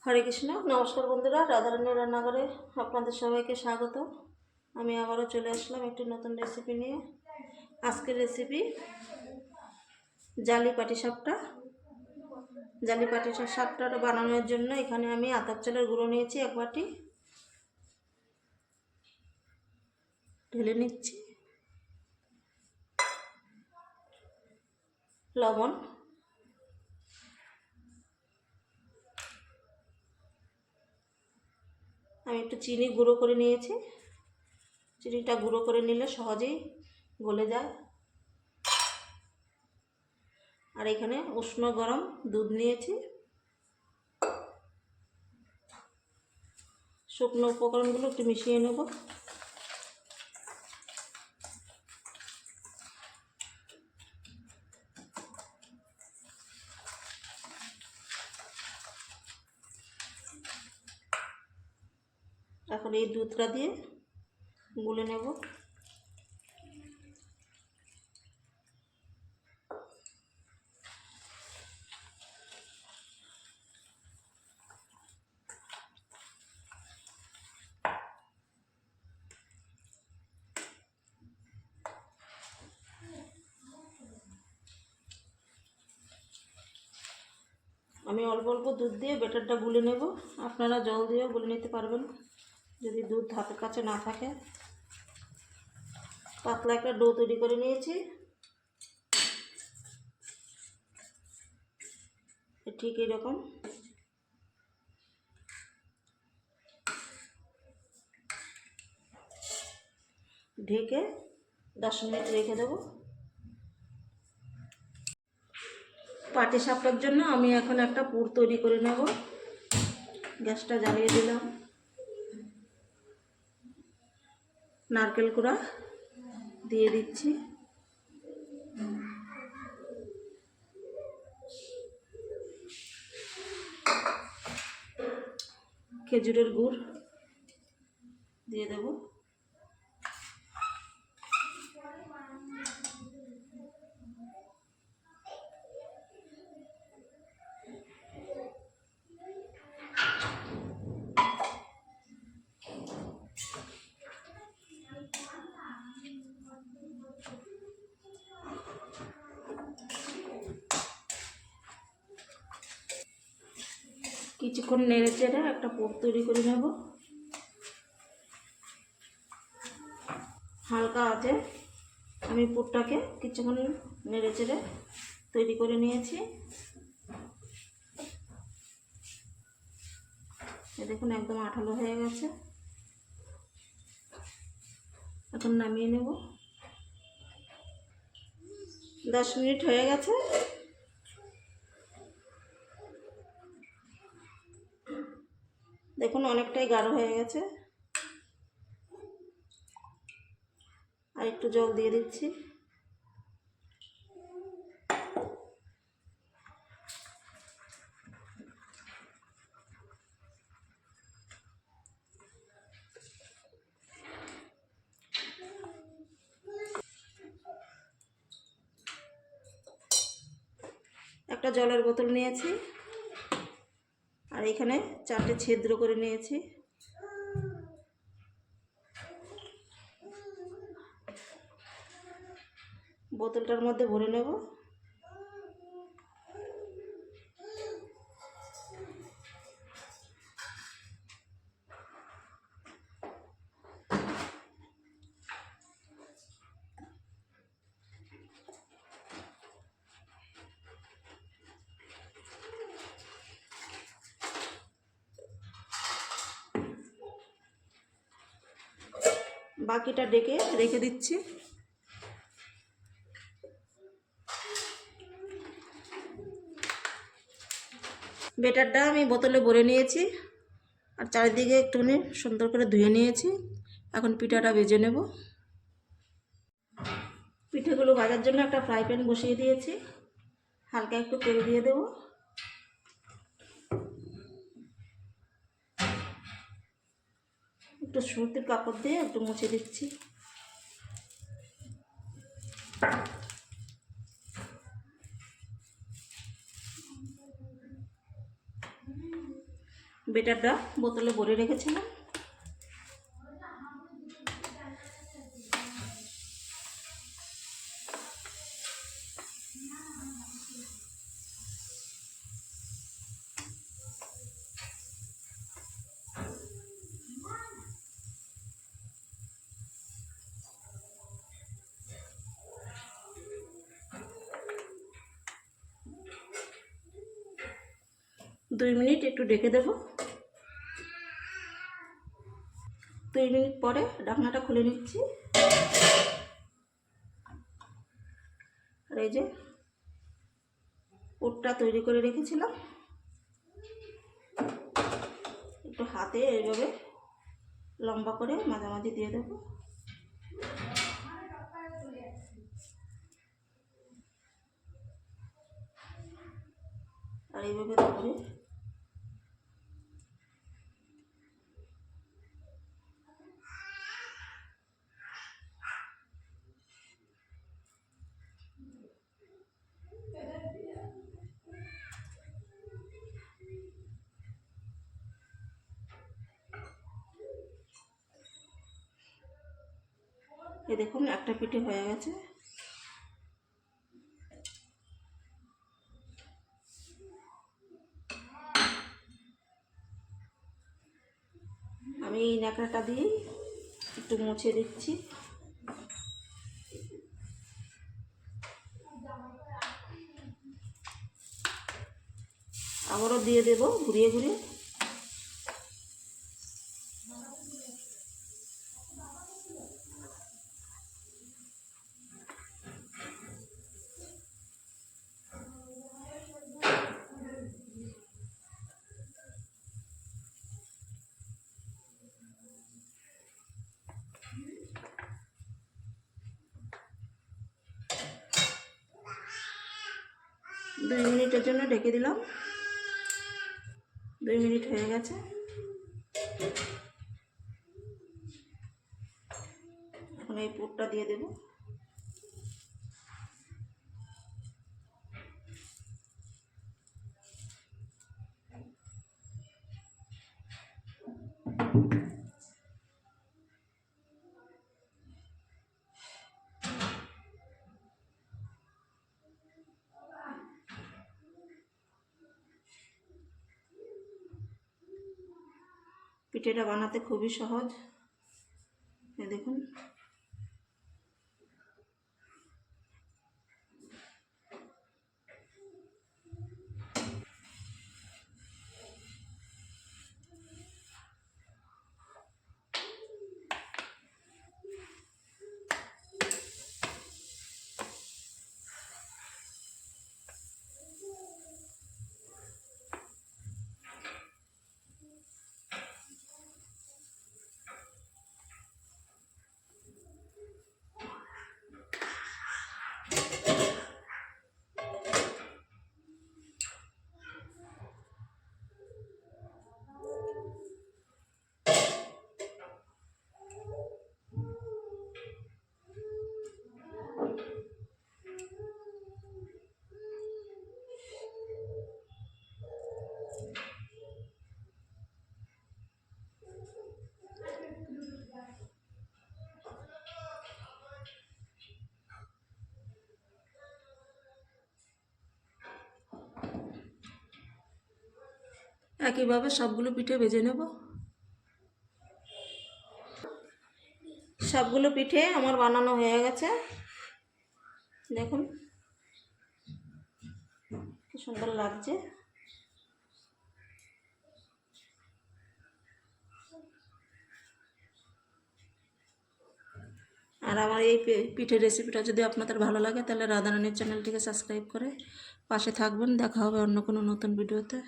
হরে কৃষ্ণ। নমস্কার বন্ধুরা, রাধারানী রান্নাঘরে আপনাদের সবাইকে স্বাগত। আমি আবারও চলে আসলাম একটি নতুন রেসিপি নিয়ে। আজকের রেসিপি জালি পাটিসাপটা। জালি পাটিসাপটাটা বানানোর জন্য এখানে আমি আতপ চালের গুঁড়ো নিয়েছি 1 বাটি, ঢেলে নিচ্ছি। লবণ, আমি একটু চিনি গুঁড়ো করে নিয়েছি। চিনিটা গুঁড়ো করে নিলে সহজেই গলে যায়। আর এখানে উষ্ণ গরম দুধ নিয়েছি। শুকনো উপকরণগুলো একটু মিশিয়ে নেব। এখন এই দুধটা দিয়ে গুলে নেব। আমি অল্প অল্প দুধ দিয়ে ব্যাটারটা গুলে নেব। আপনারা জল দিয়েও গুলে নিতে পারবেন যদি দুধ হাতের কাছে না থাকে। পাতলা একটা ডো তৈরি করে নিয়েছি। ঠিক এরকম ঢেকে 10 মিনিট রেখে দেব। পাটিসাপটার জন্য আমি এখন একটা পুর তৈরি করে নেব। গ্যাসটা জ্বালিয়ে দিলাম। নারকেল কুড়া দিয়ে দিচ্ছি। খেজুরের গুড় দিয়ে দেব। কিছুক্ষণ নেড়ে চেড়ে একটা পুর তৈরি করে নেব। হালকা আছে আমি পুরটাকে কিছুক্ষণ নেড়ে চেড়ে তৈরি করে নিয়েছি। দেখুন একদম আঠালো হয়ে গেছে। এখন নামিয়ে নেব। 10 মিনিট হয়ে গেছে। দেখুন অনেকটাই গাঢ় হয়ে গেছে। আর একটু জল দিয়ে দিচ্ছি। একটা জলের বোতল নিয়েছি আর এখানে 4টে ছিদ্র করে নিয়েছি। বোতলটার মধ্যে ভরে নেব। বাকিটা ডেকে রেখে দিচ্ছি। ব্যাটারটা আমি বোতলে ভরে নিয়েছি আর চারিদিকে একটুখানি সুন্দর করে ধুয়ে নিয়েছি। এখন পিঠাটা ভেজে নেব। পিঠেগুলো ভাজার জন্য একটা ফ্রাই প্যান বসিয়ে দিয়েছি। হালকা একটু তেল দিয়ে দেব। একটু সুতির কাপড় দিয়ে একটু মুছে দিচ্ছি। বেটারটা বোতলে ভরে রেখেছিলাম। দুই মিনিট একটু ঢেকে দেব। 2 মিনিট পরে ঢাকনাটা খুলে নিচ্ছি। আর এই যে পুরটা তৈরি করে রেখেছিলাম, একটু হাতে এইভাবে লম্বা করে মাঝামাঝি দিয়ে দেবো। আর এইভাবে ধরে এই দেখুন একটা পিঠে হয়ে গেছে। আমি এই ন্যাকড়াটা দিয়ে একটু মুছে দিচ্ছি। আবারও দিয়ে দেব ঘুরিয়ে ঘুরিয়ে। দুই মিনিটের জন্য ঢেকে দিলাম। 2 মিনিট হয়ে গেছে। এখন এই পুরটা দিয়ে দেব। পিঠেটা বানাতে খুবই সহজ। এই দেখুন একইভাবে সবগুলো পিঠে ভেজে নেব। সবগুলো পিঠে আমার বানানো হয়ে গেছে। দেখুন কি সুন্দর লাগছে। আর আমার এই পিঠের রেসিপিটা যদি আপনাদের ভালো লাগে তাহলে রাধারানীর চ্যানেলটিকে সাবস্ক্রাইব করে পাশে থাকবেন। দেখা হবে অন্য কোনো নতুন ভিডিওতে।